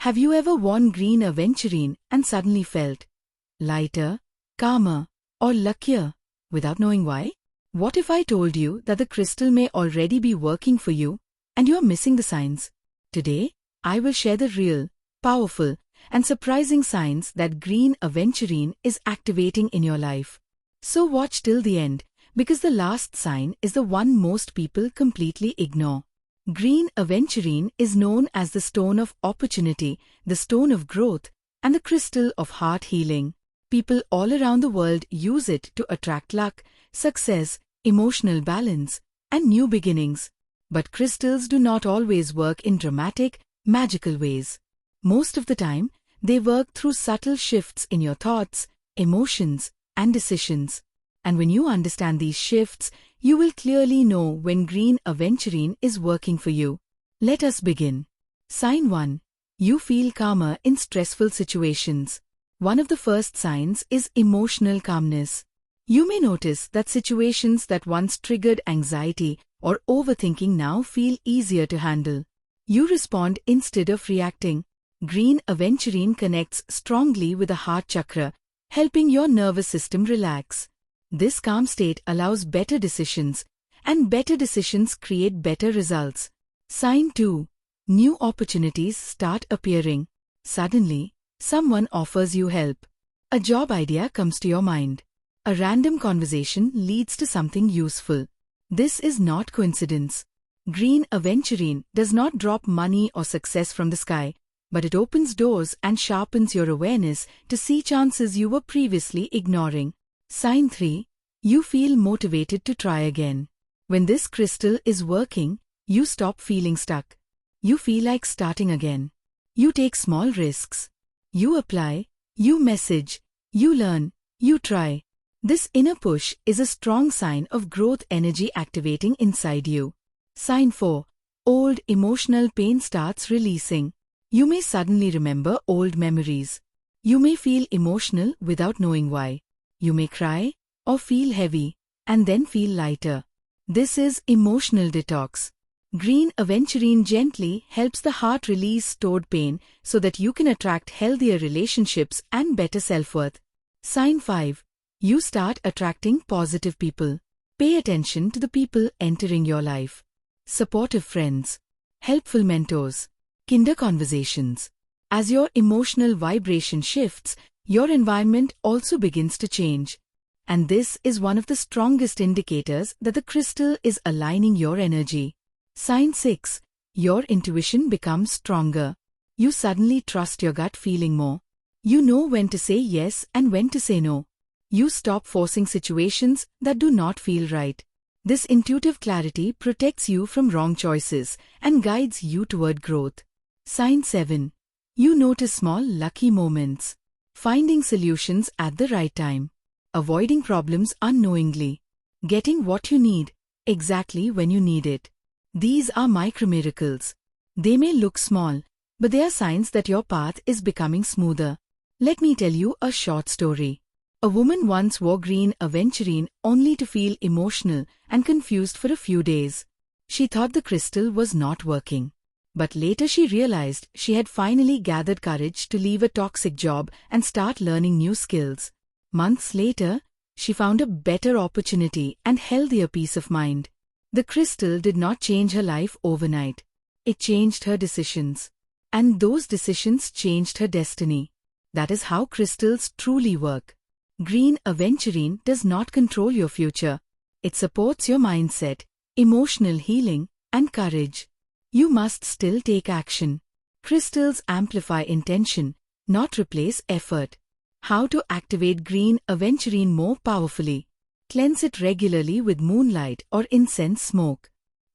Have you ever worn Green Aventurine and suddenly felt lighter, calmer, or luckier without knowing why? What if I told you that the crystal may already be working for you and you're missing the signs? Today, I will share the real, powerful, and surprising signs that Green Aventurine is activating in your life. So watch till the end, because the last sign is the one most people completely ignore. Green Aventurine is known as the stone of opportunity, the stone of growth, and the crystal of heart healing. People all around the world use it to attract luck, success, emotional balance, and new beginnings. But crystals do not always work in dramatic, magical ways. Most of the time, they work through subtle shifts in your thoughts, emotions, and decisions. And when you understand these shifts, you will clearly know when Green Aventurine is working for you. Let us begin. Sign 1. You feel calmer in stressful situations. One of the first signs is emotional calmness. You may notice that situations that once triggered anxiety or overthinking now feel easier to handle. You respond instead of reacting. Green Aventurine connects strongly with the heart chakra, helping your nervous system relax. This calm state allows better decisions, and better decisions create better results. Sign 2. New opportunities start appearing. Suddenly, someone offers you help. A job idea comes to your mind. A random conversation leads to something useful. This is not coincidence. Green Aventurine does not drop money or success from the sky, but it opens doors and sharpens your awareness to see chances you were previously ignoring. Sign 3. You feel motivated to try again. When this crystal is working, you stop feeling stuck. You feel like starting again. You take small risks. You apply, you message, you learn, you try. This inner push is a strong sign of growth energy activating inside you. Sign 4. Old emotional pain starts releasing. You may suddenly remember old memories. You may feel emotional without knowing why. You may cry or feel heavy and then feel lighter. This is emotional detox. Green Aventurine gently helps the heart release stored pain so that you can attract healthier relationships and better self-worth. Sign 5. You start attracting positive people. Pay attention to the people entering your life. Supportive friends, helpful mentors, kinder conversations. As your emotional vibration shifts, your environment also begins to change. And this is one of the strongest indicators that the crystal is aligning your energy. Sign 6. Your intuition becomes stronger. You suddenly trust your gut feeling more. You know when to say yes and when to say no. You stop forcing situations that do not feel right. This intuitive clarity protects you from wrong choices and guides you toward growth. Sign 7. You notice small lucky moments. Finding solutions at the right time. Avoiding problems unknowingly. Getting what you need, exactly when you need it. These are micro-miracles. They may look small, but they are signs that your path is becoming smoother. Let me tell you a short story. A woman once wore Green Aventurine only to feel emotional and confused for a few days. She thought the crystal was not working. But later she realized she had finally gathered courage to leave a toxic job and start learning new skills. Months later, she found a better opportunity and healthier peace of mind. The crystal did not change her life overnight. It changed her decisions. And those decisions changed her destiny. That is how crystals truly work. Green Aventurine does not control your future. It supports your mindset, emotional healing, and courage. You must still take action. Crystals amplify intention, not replace effort. How to activate Green Aventurine more powerfully? Cleanse it regularly with moonlight or incense smoke.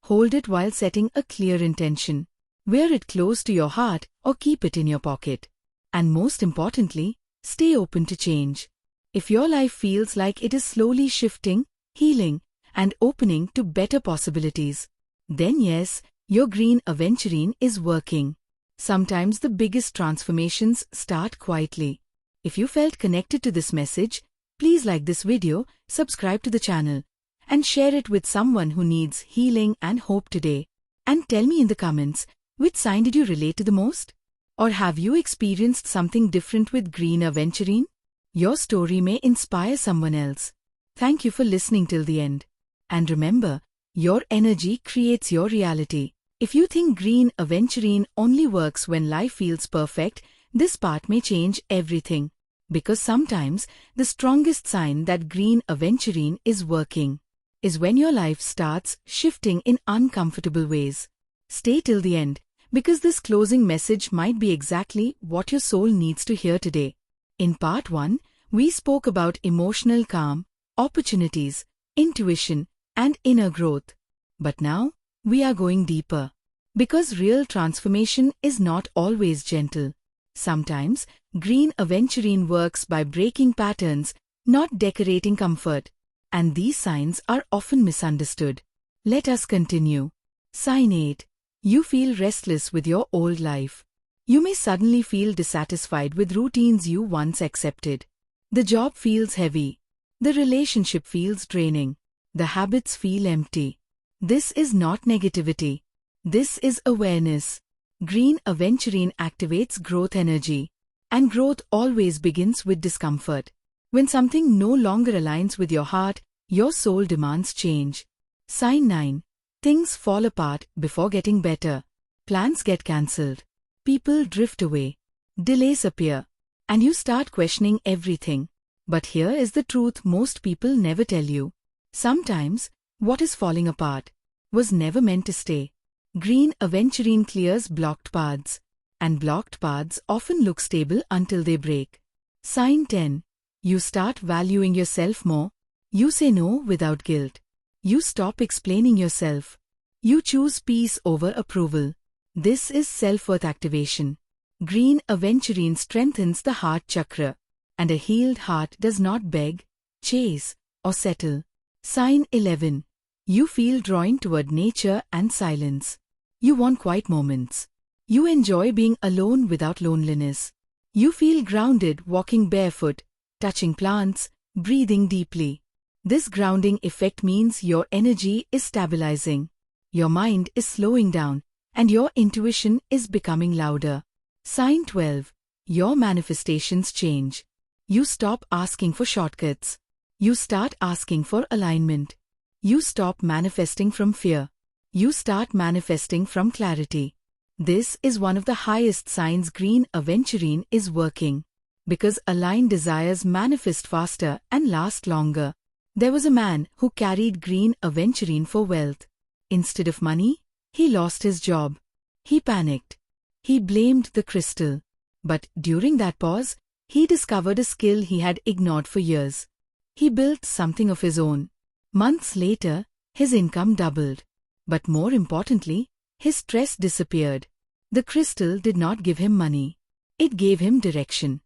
Hold it while setting a clear intention. Wear it close to your heart or keep it in your pocket. And most importantly, stay open to change. If your life feels like it is slowly shifting, healing, and opening to better possibilities, then yes, your Green Aventurine is working. Sometimes the biggest transformations start quietly. If you felt connected to this message, please like this video, subscribe to the channel, and share it with someone who needs healing and hope today. And tell me in the comments, which sign did you relate to the most? Or have you experienced something different with Green Aventurine? Your story may inspire someone else. Thank you for listening till the end. And remember, your energy creates your reality. If you think Green Aventurine only works when life feels perfect, this part may change everything. Because sometimes, the strongest sign that Green Aventurine is working is when your life starts shifting in uncomfortable ways. Stay till the end, because this closing message might be exactly what your soul needs to hear today. In part 1, we spoke about emotional calm, opportunities, intuition, and inner growth. But now, we are going deeper. Because real transformation is not always gentle. Sometimes, Green Aventurine works by breaking patterns, not decorating comfort. And these signs are often misunderstood. Let us continue. Sign 8. You feel restless with your old life. You may suddenly feel dissatisfied with routines you once accepted. The job feels heavy. The relationship feels draining. The habits feel empty. This is not negativity. This is awareness. Green Aventurine activates growth energy. And growth always begins with discomfort. When something no longer aligns with your heart, your soul demands change. Sign 9. Things fall apart before getting better. Plans get cancelled. People drift away. Delays appear. And you start questioning everything. But here is the truth most people never tell you. Sometimes, what is falling apart was never meant to stay. Green Aventurine clears blocked paths. And blocked paths often look stable until they break. Sign 10. You start valuing yourself more. You say no without guilt. You stop explaining yourself. You choose peace over approval. This is self-worth activation. Green Aventurine strengthens the heart chakra. And a healed heart does not beg, chase, or settle. Sign 11. You feel drawn toward nature and silence. You want quiet moments. You enjoy being alone without loneliness. You feel grounded walking barefoot, touching plants, breathing deeply. This grounding effect means your energy is stabilizing. Your mind is slowing down, and your intuition is becoming louder. Sign 12. Your manifestations change. You stop asking for shortcuts. You start asking for alignment. You stop manifesting from fear. You start manifesting from clarity. This is one of the highest signs Green Aventurine is working. Because aligned desires manifest faster and last longer. There was a man who carried Green Aventurine for wealth. Instead of money, he lost his job. He panicked. He blamed the crystal. But during that pause, he discovered a skill he had ignored for years. He built something of his own. Months later, his income doubled. But more importantly, his stress disappeared. The crystal did not give him money. It gave him direction.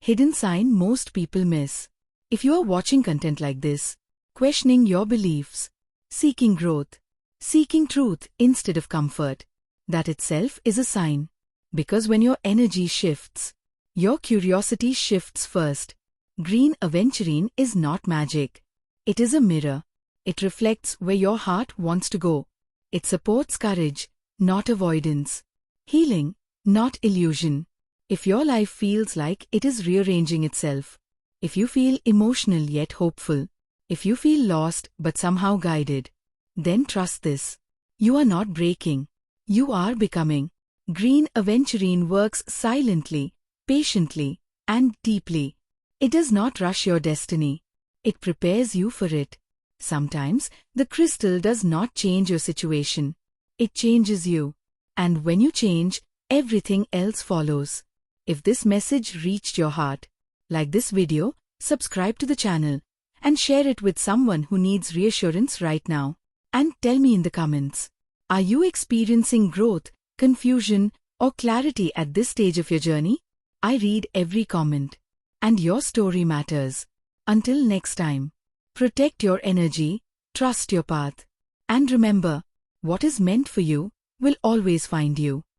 Hidden sign most people miss. If you are watching content like this, questioning your beliefs, seeking growth, seeking truth instead of comfort, that itself is a sign. Because when your energy shifts, your curiosity shifts first. Green Aventurine is not magic. It is a mirror. It reflects where your heart wants to go. It supports courage, not avoidance. Healing, not illusion. If your life feels like it is rearranging itself, if you feel emotional yet hopeful, if you feel lost but somehow guided, then trust this. You are not breaking. You are becoming. Green Aventurine works silently, patiently, and deeply. It does not rush your destiny. It prepares you for it. Sometimes, the crystal does not change your situation. It changes you. And when you change, everything else follows. If this message reached your heart, like this video, subscribe to the channel, and share it with someone who needs reassurance right now. And tell me in the comments, are you experiencing growth, confusion, or clarity at this stage of your journey? I read every comment. And your story matters. Until next time, protect your energy, trust your path, and remember, what is meant for you will always find you.